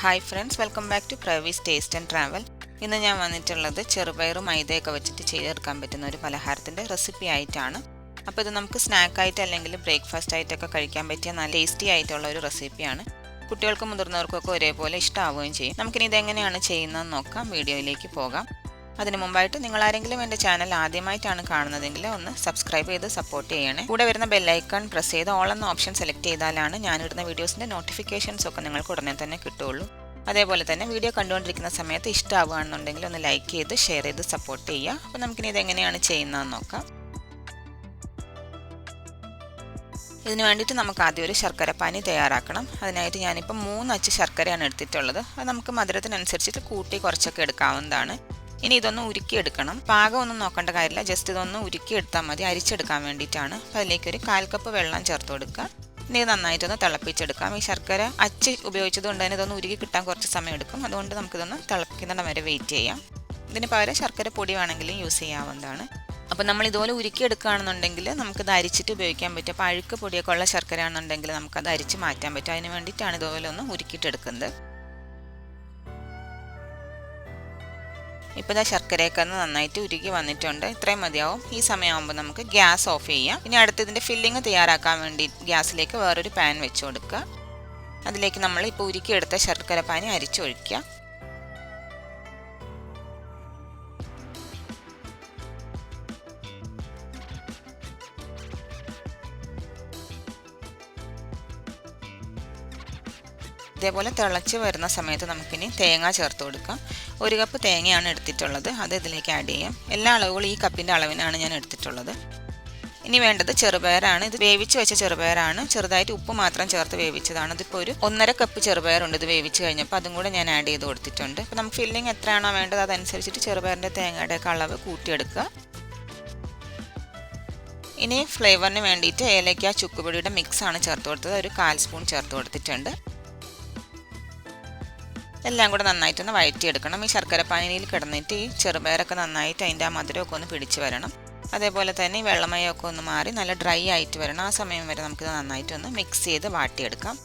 Hi friends, welcome back to പ്രവീസ് taste and travel. ഇന്ന് ഞാൻ വന്നിട്ടുള്ളത് ചെറുപയറും മൈദയൊക്കെ വെച്ചിട്ട് ചെയ്തെടുക്കാൻ പറ്റുന്ന ഒരു പലഹാരത്തിൻ്റെ റെസിപ്പി ആയിട്ടാണ്. അപ്പോൾ ഇത് നമുക്ക് സ്നാക്കായിട്ട് അല്ലെങ്കിൽ ബ്രേക്ക്ഫാസ്റ്റ് ആയിട്ടൊക്കെ കഴിക്കാൻ പറ്റിയ നല്ല ടേസ്റ്റി ആയിട്ടുള്ള ഒരു റെസിപ്പിയാണ്. കുട്ടികൾക്കും മുതിർന്നവർക്കൊക്കെ ഒരേപോലെ ഇഷ്ടമാവുകയും ചെയ്യും. നമുക്കിനി ഇതെങ്ങനെയാണ് ചെയ്യുന്നതെന്ന് നോക്കാം. വീഡിയോയിലേക്ക് പോകാം. അതിന് മുമ്പായിട്ട് നിങ്ങൾ ആരെങ്കിലും എൻ്റെ ചാനൽ ആദ്യമായിട്ടാണ് കാണുന്നതെങ്കിൽ ഒന്ന് സബ്സ്ക്രൈബ് ചെയ്ത് സപ്പോർട്ട് ചെയ്യണേ. കൂടെ വരുന്ന ബെല്ലൈക്കൺ പ്രസ് ചെയ്ത് ഓൾ എന്ന ഓപ്ഷൻ സെലക്ട് ചെയ്താലാണ് ഞാനിടുന്ന വീഡിയോസിൻ്റെ നോട്ടിഫിക്കേഷൻസ് ഒക്കെ നിങ്ങൾക്ക് ഉടനെ തന്നെ കിട്ടുള്ളൂ. അതേപോലെ തന്നെ വീഡിയോ കണ്ടുകൊണ്ടിരിക്കുന്ന സമയത്ത് ഇഷ്ടമാവുകയാണെന്നുണ്ടെങ്കിൽ ഒന്ന് ലൈക്ക് ചെയ്ത് ഷെയർ ചെയ്ത് സപ്പോർട്ട് ചെയ്യുക. അപ്പോൾ നമുക്കിനി ഇതെങ്ങനെയാണ് ചെയ്യുന്നതെന്ന് നോക്കാം. ഇതിന് വേണ്ടിയിട്ട് നമുക്ക് ആദ്യം ഒരു ശർക്കരപ്പാനി തയ്യാറാക്കണം. അതിനായിട്ട് ഞാനിപ്പോൾ 3 അച്ച് ശർക്കരയാണ് എടുത്തിട്ടുള്ളത്. അത് നമുക്ക് മധുരത്തിനനുസരിച്ചിട്ട് കൂട്ടി കുറച്ചൊക്കെ എടുക്കാവുന്നതാണ്. ഇനി ഇതൊന്ന് ഉരുക്കിയെടുക്കണം. പാകമൊന്നും നോക്കേണ്ട കാര്യമില്ല, ജസ്റ്റ് ഇതൊന്ന് ഉരുക്കിയെടുത്താൽ മതി. അരിച്ചെടുക്കാൻ വേണ്ടിയിട്ടാണ്. അപ്പോൾ അതിലേക്ക് ഒരു 1/4 കപ്പ് വെള്ളം ചേർത്ത് കൊടുക്കുക. ഇനി ഇത് നന്നായിട്ടൊന്ന് തിളപ്പിച്ചെടുക്കാം. ഈ ശർക്കര അച്ച് ഉപയോഗിച്ചത് കൊണ്ട് തന്നെ ഇതൊന്ന് ഉരുക്കി കിട്ടാൻ കുറച്ച് സമയം എടുക്കും. അതുകൊണ്ട് നമുക്കിതൊന്ന് തിളപ്പിക്കുന്നിടം വരെ വെയിറ്റ് ചെയ്യാം. ഇതിന് പകരം ശർക്കര പൊടി വേണമെങ്കിലും യൂസ് ചെയ്യാവുന്നതാണ്. അപ്പോൾ നമ്മൾ ഇതുപോലെ ഉരുക്കിയെടുക്കുകയാണെന്നുണ്ടെങ്കിൽ നമുക്കിത് അരിച്ചിട്ട് ഉപയോഗിക്കാൻ പറ്റും. അപ്പോൾ അഴുക്ക് പൊടിയൊക്കെ ഉള്ള ശർക്കര ആണെന്നുണ്ടെങ്കിൽ നമുക്കത് അരിച്ച് മാറ്റാൻ പറ്റും. അതിന് വേണ്ടിയിട്ടാണ് ഇതുപോലെ ഒന്ന് ഉരുക്കിയിട്ടെടുക്കുന്നത്. ഇപ്പോൾ ഇതാ ശർക്കരയൊക്കെ ഒന്ന് നന്നായിട്ട് ഉരുക്കി വന്നിട്ടുണ്ട്. ഇത്രയും മതിയാവും. ഈ സമയമാകുമ്പോൾ നമുക്ക് ഗ്യാസ് ഓഫ് ചെയ്യാം. ഇനി അടുത്തതിൻ്റെ ഫില്ലിങ് തയ്യാറാക്കാൻ വേണ്ടി ഗ്യാസിലേക്ക് വേറൊരു പാൻ വെച്ച് കൊടുക്കുക. അതിലേക്ക് നമ്മൾ ഇപ്പോൾ ഉരുക്കിയെടുത്ത ശർക്കരപ്പാനി അരിച്ചൊഴിക്കുക. ഇതേപോലെ തിളച്ച് വരുന്ന സമയത്ത് നമുക്കിനി തേങ്ങ ചേർത്ത് കൊടുക്കാം. 1 കപ്പ് തേങ്ങയാണ് എടുത്തിട്ടുള്ളത്. അത് ഇതിലേക്ക് ആഡ് ചെയ്യാം. എല്ലാ അളവുകളും ഈ കപ്പിൻ്റെ അളവിനാണ് ഞാൻ എടുത്തിട്ടുള്ളത്. ഇനി വേണ്ടത് ചെറുപയറാണ്. ഇത് വേവിച്ച് വെച്ച ചെറുപയറാണ്. ചെറുതായിട്ട് ഉപ്പ് മാത്രം ചേർത്ത് വേവിച്ചതാണ്. ഇതിപ്പോൾ ഒരു 1.5 കപ്പ് ചെറുപയറുണ്ട്. ഇത് വേവിച്ച് കഴിഞ്ഞപ്പോൾ അതും കൂടെ ഞാൻ ആഡ് ചെയ്ത് കൊടുത്തിട്ടുണ്ട്. അപ്പോൾ നമുക്ക് ഫില്ലിങ് എത്രയാണോ വേണ്ടത് അതനുസരിച്ചിട്ട് ചെറുപയറിൻ്റെ തേങ്ങയുടെ ഒക്കെ അളവ് കൂട്ടിയെടുക്കുക. ഇനി ഫ്ലേവറിന് വേണ്ടിയിട്ട് ഏലക്ക ചുക്കുപൊടിയുടെ മിക്സാണ് ചേർത്ത് കൊടുത്തത്. ഒരു 1/4 സ്പൂൺ ചേർത്ത് കൊടുത്തിട്ടുണ്ട്. എല്ലാം കൂടെ നന്നായിട്ടൊന്ന് വഴറ്റിയെടുക്കണം. ഈ ശർക്കരപ്പാനിയിൽ കിടന്നിട്ട് ഈ ചെറുപയറൊക്കെ നന്നായിട്ട് അതിൻ്റെ ആ മധുരമൊക്കെ ഒന്ന് പിടിച്ച് വരണം. അതേപോലെ തന്നെ ഈ വെള്ളമയമൊക്കെ ഒന്ന് മാറി നല്ല ഡ്രൈ ആയിട്ട് വരണം. ആ സമയം വരെ നമുക്കിത് നന്നായിട്ടൊന്ന് മിക്സ് ചെയ്ത് വാട്ടിയെടുക്കാം.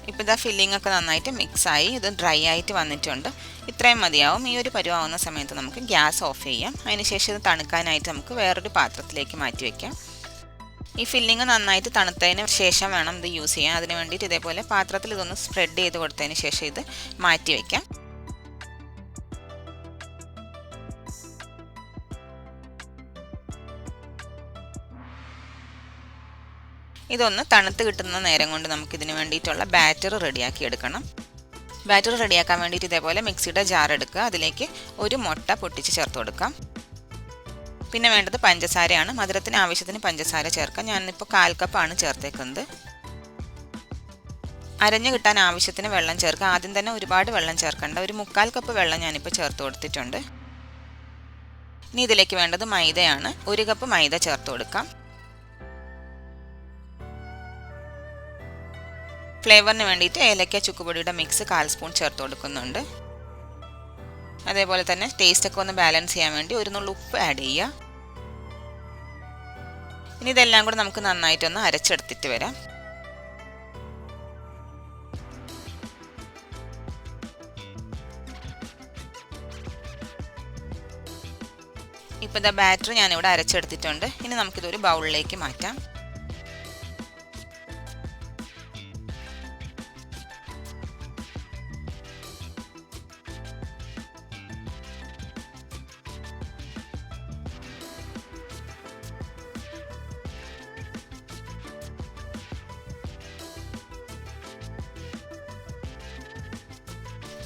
ഇപ്പോൾ ഇതാ ഫില്ലിംഗ് ഒക്കെ നന്നായിട്ട് മിക്സായി ഇത് ഡ്രൈ ആയിട്ട് വന്നിട്ടുണ്ട്. ഇത്രയും മതിയാവും. ഈ ഒരു പരുവാവുന്ന സമയത്ത് നമുക്ക് ഗ്യാസ് ഓഫ് ചെയ്യാം. അതിനുശേഷം ഇത് തണുക്കാനായിട്ട് നമുക്ക് വേറൊരു പാത്രത്തിലേക്ക് മാറ്റി വയ്ക്കാം. ഈ ഫില്ലിംഗ് നന്നായിട്ട് തണുത്തതിന് ശേഷം വേണം ഇത് യൂസ് ചെയ്യാൻ. അതിന് വേണ്ടിയിട്ട് ഇതേപോലെ പാത്രത്തിൽ ഇതൊന്ന് സ്പ്രെഡ് ചെയ്ത് കൊടുത്തതിന് ശേഷം ഇത് മാറ്റി വയ്ക്കാം. ഇതൊന്ന് തണുത്ത് കിട്ടുന്ന നേരം കൊണ്ട് നമുക്കിതിന് വേണ്ടിയിട്ടുള്ള ബാറ്റർ റെഡിയാക്കി എടുക്കണം. ബാറ്റർ റെഡിയാക്കാൻ വേണ്ടിയിട്ട് ഇതേപോലെ മിക്സിയുടെ ജാർ എടുക്കുക. അതിലേക്ക് ഒരു മുട്ട പൊട്ടിച്ച് ചേർത്ത് കൊടുക്കാം. പിന്നെ വേണ്ടത് പഞ്ചസാരയാണ്. മധുരത്തിന് ആവശ്യത്തിന് പഞ്ചസാര ചേർക്കാം. ഞാനിപ്പോൾ 1/4 കപ്പാണ് ചേർത്തേക്കുന്നത്. അരഞ്ഞു കിട്ടാൻ ആവശ്യത്തിന് വെള്ളം ചേർക്കുക. ആദ്യം തന്നെ ഒരുപാട് വെള്ളം ചേർക്കേണ്ട. ഒരു 1/4 കപ്പ് വെള്ളം ഞാനിപ്പോൾ ചേർത്ത് കൊടുത്തിട്ടുണ്ട്. ഇനി ഇതിലേക്ക് വേണ്ടത് മൈദയാണ്. 1 കപ്പ് മൈദ ചേർത്ത് കൊടുക്കാം. ഫ്ലേവറിന് വേണ്ടിയിട്ട് ഏലക്ക ചുക്കുപൊടിയുടെ മിക്സ് 1/4 സ്പൂൺ ചേർത്ത് കൊടുക്കുന്നുണ്ട്. അതേപോലെ തന്നെ ടേസ്റ്റൊക്കെ ഒന്ന് ബാലൻസ് ചെയ്യാൻ വേണ്ടി 1 നുള്ളു ഉപ്പ് ആഡ് ചെയ്യുക. ഇനി ഇതെല്ലാം കൂടെ നമുക്ക് നന്നായിട്ടൊന്ന് അരച്ചെടുത്തിട്ട് വരാം. ഇപ്പോൾ ഇതാ ബാറ്റർ ഞാനിവിടെ അരച്ചെടുത്തിട്ടുണ്ട്. ഇനി നമുക്കിതൊരു ബൗളിലേക്ക് മാറ്റാം.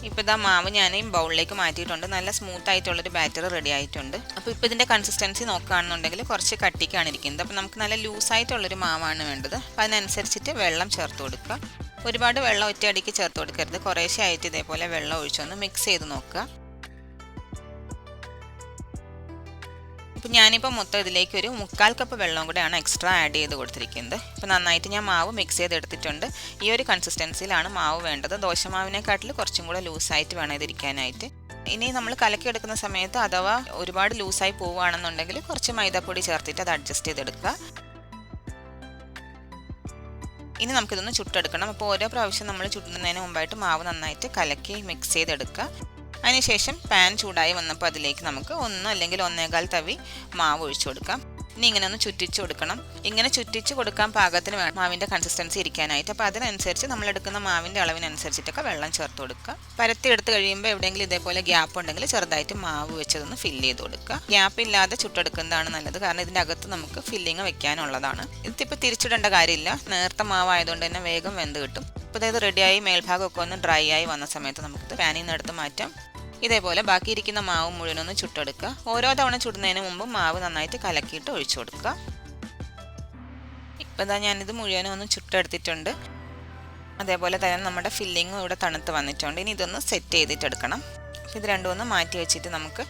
ഇപ്പോൾ ഇതാ മാവ് ഞാൻ ഈ ബൗളിലേക്ക് മാറ്റിയിട്ടുണ്ട്. നല്ല സ്മൂത്ത് ആയിട്ടുള്ളൊരു ബാറ്റർ റെഡി ആയിട്ടുണ്ട്. അപ്പോൾ ഇപ്പോൾ ഇതിൻ്റെ കൺസിസ്റ്റൻസി നോക്കുകയാണെന്നുണ്ടെങ്കിൽ കുറച്ച് കട്ടിക്കാണ് ഇരിക്കുന്നത്. അപ്പോൾ നമുക്ക് നല്ല ലൂസായിട്ടുള്ളൊരു മാവാണ് വേണ്ടത്. അപ്പോൾ അതിനനുസരിച്ചിട്ട് വെള്ളം ചേർത്ത് കൊടുക്കുക. ഒരുപാട് വെള്ളം ഒറ്റയടിക്ക് ചേർത്ത് കൊടുക്കരുത്. കുറേശ്ശെ ആയിട്ട് ഇതേപോലെ വെള്ളം ഒഴിച്ചൊന്ന് മിക്സ് ചെയ്ത് നോക്കുക. അപ്പോൾ ഞാനിപ്പോൾ മൊത്തം ഇതിലേക്ക് ഒരു 1/4 കപ്പ് വെള്ളം കൂടെയാണ് എക്സ്ട്രാ ആഡ് ചെയ്ത് കൊടുത്തിരിക്കുന്നത്. അപ്പോൾ നന്നായിട്ട് ഞാൻ മാവ് മിക്സ് ചെയ്തെടുത്തിട്ടുണ്ട്. ഈ ഒരു കൺസിസ്റ്റൻസിയിലാണ് മാവ് വേണ്ടത്. ദോശമാവിനെക്കാട്ടിൽ കുറച്ചും കൂടെ ലൂസായിട്ട് വേണം ഇതിരിക്കാനായിട്ട്. ഇനി നമ്മൾ കലക്കിയെടുക്കുന്ന സമയത്ത് അഥവാ ഒരുപാട് ലൂസായി പോവുകയാണെന്നുണ്ടെങ്കിൽ കുറച്ച് മൈദാപ്പൊടി ചേർത്തിട്ട് അത് അഡ്ജസ്റ്റ് ചെയ്തെടുക്കുക. ഇനി നമുക്കിതൊന്ന് ചുട്ടെടുക്കണം. അപ്പോൾ ഓരോ പ്രാവശ്യം നമ്മൾ ചുടുന്നതിന് മുമ്പായിട്ട് മാവ് നന്നായിട്ട് കലക്കി മിക്സ് ചെയ്തെടുക്കുക. അതിനുശേഷം പാൻ ചൂടായി വന്നപ്പോൾ അതിലേക്ക് നമുക്ക് 1 അല്ലെങ്കിൽ 1.25 തവി മാവ് ഒഴിച്ചു കൊടുക്കാം. ഇനി ഇങ്ങനെ ഒന്ന് ചുറ്റിച്ച് കൊടുക്കണം. ഇങ്ങനെ ചുറ്റിച്ച് കൊടുക്കാൻ പാകത്തിന് വേണം മാവിൻ്റെ കൺസിസ്റ്റൻസി ഇരിക്കാനായിട്ട്. അപ്പോൾ അതിനനുസരിച്ച് നമ്മൾ എടുക്കുന്ന മാവിൻ്റെ അളവിനനുസരിച്ചിട്ടൊക്കെ വെള്ളം ചേർത്ത് കൊടുക്കുക. പരത്തി എടുത്ത് കഴിയുമ്പോൾ എവിടെയെങ്കിലും ഇതേപോലെ ഗ്യാപ്പ് ഉണ്ടെങ്കിൽ ചെറുതായിട്ട് മാവ് വെച്ചതൊന്ന് ഫില്ല് ചെയ്ത് കൊടുക്കുക. ഗ്യാപ്പ് ഇല്ലാതെ ചുട്ടെടുക്കുന്നതാണ് നല്ലത്, കാരണം ഇതിൻ്റെ അകത്ത് നമുക്ക് ഫില്ലിങ് വെക്കാനുള്ളതാണ്. ഇതിപ്പോൾ തിരിച്ചിടേണ്ട കാര്യമില്ല, നേർത്ത മാവായതുകൊണ്ട് തന്നെ വേഗം വെന്ത് കിട്ടും. അപ്പോൾ അതായത് റെഡിയായി മേൽഭാഗമൊക്കെ ഒന്ന് ഡ്രൈ ആയി വന്ന സമയത്ത് നമുക്കിത് പാനിൽ നിന്ന് എടുത്ത് മാറ്റാം. ഇതേപോലെ ബാക്കിയിരിക്കുന്ന മാവ് മുഴുവനൊന്ന് ചുട്ടെടുക്കുക. ഓരോ തവണ ചുടുന്നതിന് മുമ്പ് മാവ് നന്നായിട്ട് കലക്കിയിട്ട് ഒഴിച്ചു കൊടുക്കുക. ഇപ്പം ഇതാ ഞാനിത് മുഴുവനും ഒന്ന് ചുട്ടെടുത്തിട്ടുണ്ട്. അതേപോലെ തന്നെ നമ്മുടെ ഫില്ലിങ്ങും ഇവിടെ തണുത്ത് വന്നിട്ടുണ്ട്. ഇനി ഇതൊന്ന് സെറ്റ് ചെയ്തിട്ടെടുക്കണം. ഇത് രണ്ടും ഒന്ന് മാറ്റി വെച്ചിട്ട് നമുക്ക്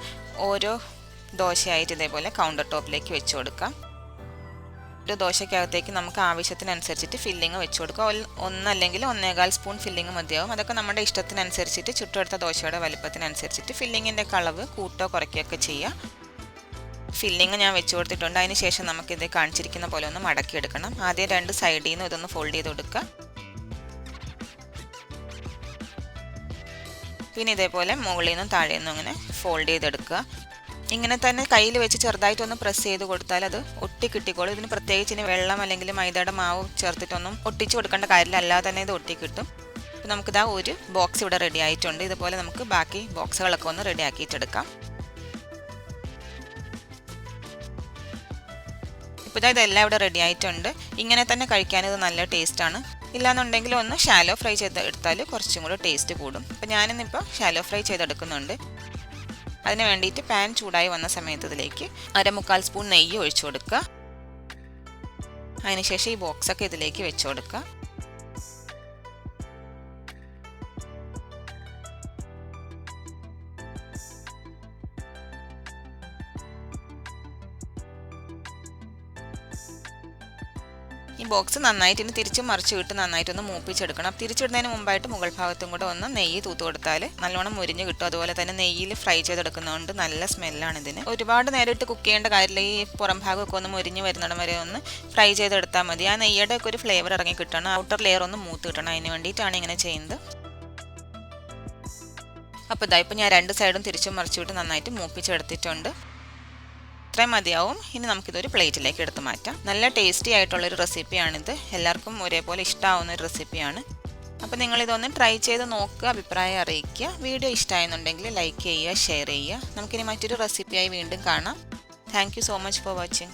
ഓരോ ദോശയായിട്ട് ഇതേപോലെ കൗണ്ടർ ടോപ്പിലേക്ക് വെച്ച് കൊടുക്കാം. ഒരു ദോശയ്ക്കകത്തേക്ക് നമുക്ക് ആവശ്യത്തിനനുസരിച്ചിട്ട് ഫില്ലിങ് വെച്ച് കൊടുക്കുക. 1 അല്ലെങ്കിൽ 1.25 സ്പൂൺ ഫില്ലിങ് മതിയാവും. അതൊക്കെ നമ്മുടെ ഇഷ്ടത്തിനനുസരിച്ചിട്ട് ചുട്ടെടുത്ത ദോശയുടെ വലുപ്പത്തിനനുസരിച്ചിട്ട് ഫില്ലിങ്ങിൻ്റെ അളവ് കൂട്ടോ കുറയ്ക്കുകയൊക്കെ ചെയ്യുക. ഫില്ലിങ് ഞാൻ വെച്ച് കൊടുത്തിട്ടുണ്ട്. അതിന് ശേഷം നമുക്കിത് കാണിച്ചിരിക്കുന്ന പോലെ ഒന്ന് മടക്കിയെടുക്കണം. ആദ്യം 2 സൈഡിൽ നിന്ന് ഇതൊന്ന് ഫോൾഡ് ചെയ്ത് കൊടുക്കുക. പിന്നെ ഇതേപോലെ മുകളിൽ നിന്നും താഴെ നിന്നും അങ്ങനെ ഫോൾഡ് ചെയ്തെടുക്കുക. ഇങ്ങനെ തന്നെ കയ്യിൽ വെച്ച് ചെറുതായിട്ടൊന്ന് പ്രസ് ചെയ്ത് കൊടുത്താൽ അത് ഒട്ടി കിട്ടിക്കോളും. ഇതിന് പ്രത്യേകിച്ച് ഇനി വെള്ളം അല്ലെങ്കിൽ മൈദയുടെ മാവ് ചേർത്തിട്ടൊന്നും ഒട്ടിച്ച് കൊടുക്കേണ്ട കാര്യമില്ല, അല്ലാതെ തന്നെ ഇത് ഒട്ടി കിട്ടും. അപ്പോൾ നമുക്കിതാ ഒരു ബോക്സ് ഇവിടെ റെഡി ആയിട്ടുണ്ട്. ഇതുപോലെ നമുക്ക് ബാക്കി ബോക്സുകളൊക്കെ ഒന്ന് റെഡി ആക്കിയിട്ടെടുക്കാം. ഇപ്പോൾ ഇതെല്ലാം ഇവിടെ റെഡി ആയിട്ടുണ്ട്. ഇങ്ങനെ തന്നെ കഴിക്കാൻ ഇത് നല്ല ടേസ്റ്റാണ്. ഇല്ലാന്നുണ്ടെങ്കിൽ ഒന്ന് ഷാലോ ഫ്രൈ ചെയ്ത് എടുത്താൽ കുറച്ചും കൂടെ ടേസ്റ്റ് കൂടും. അപ്പോൾ ഞാനിന്നിപ്പോൾ ഷാലോ ഫ്രൈ ചെയ്തെടുക്കുന്നുണ്ട്. അതിന് വേണ്ടിയിട്ട് പാൻ ചൂടായി വന്ന സമയത്ത് ഇതിലേക്ക് 1/4 സ്പൂൺ നെയ്യ് ഒഴിച്ചു കൊടുക്കുക. അതിനുശേഷം ഈ ബോക്സൊക്കെ ഇതിലേക്ക് വെച്ച് കൊടുക്കുക. ഈ ബോക്സ് നന്നായിട്ട് ഇനി തിരിച്ചും മറിച്ച് വിട്ട് നന്നായിട്ടൊന്ന് മൂപ്പിച്ചെടുക്കണം. തിരിച്ചിടുന്നതിന് മുമ്പായിട്ട് മുകൾ ഭാഗത്തും കൂടെ ഒന്ന് നെയ്യ് തൂത്ത് കൊടുത്താൽ നല്ലോണം മുരിഞ്ഞ് കിട്ടും. അതുപോലെ തന്നെ നെയ്യിൽ ഫ്രൈ ചെയ്തെടുക്കുന്നതുകൊണ്ട് നല്ല സ്മെല്ലാണ് ഇതിന്. ഒരുപാട് നേരിട്ട് കുക്ക് ചെയ്യേണ്ട കാര്യമില്ല. ഈ പുറം ഭാഗമൊക്കെ ഒന്ന് മുരിഞ്ഞ് വരുന്നിടം വരെ ഒന്ന് ഫ്രൈ ചെയ്തെടുത്താൽ മതി. ആ നെയ്യുടെ ഒക്കെ ഒരു ഫ്ലേവർ ഇറങ്ങി കിട്ടണം. ഔട്ടർ ലെയർ ഒന്ന് മൂത്ത് കിട്ടണം. അതിന് വേണ്ടിയിട്ടാണ് ഇങ്ങനെ ചെയ്യുന്നത്. അപ്പോൾ ഇപ്പം ഞാൻ 2 സൈഡും തിരിച്ചും മറിച്ച് വിട്ട് നന്നായിട്ട് മൂപ്പിച്ചെടുത്തിട്ടുണ്ട്. ഇത്രയും മതിയാവും. ഇനി നമുക്കിതൊരു പ്ലേറ്റിലേക്ക് എടുത്ത് മാറ്റാം. നല്ല ടേസ്റ്റി ആയിട്ടുള്ളൊരു റെസിപ്പിയാണിത്. എല്ലാവർക്കും ഒരേപോലെ ഇഷ്ടമാവുന്ന ഒരു റെസിപ്പിയാണ്. അപ്പോൾ നിങ്ങളിതൊന്ന് ട്രൈ ചെയ്ത് നോക്കുക, അഭിപ്രായം അറിയിക്കുക. വീഡിയോ ഇഷ്ടമായെന്നുണ്ടെങ്കിൽ ലൈക്ക് ചെയ്യുക, ഷെയർ ചെയ്യുക. നമുക്കിനി മറ്റൊരു റെസിപ്പിയായി വീണ്ടും കാണാം. Thank you so much for watching.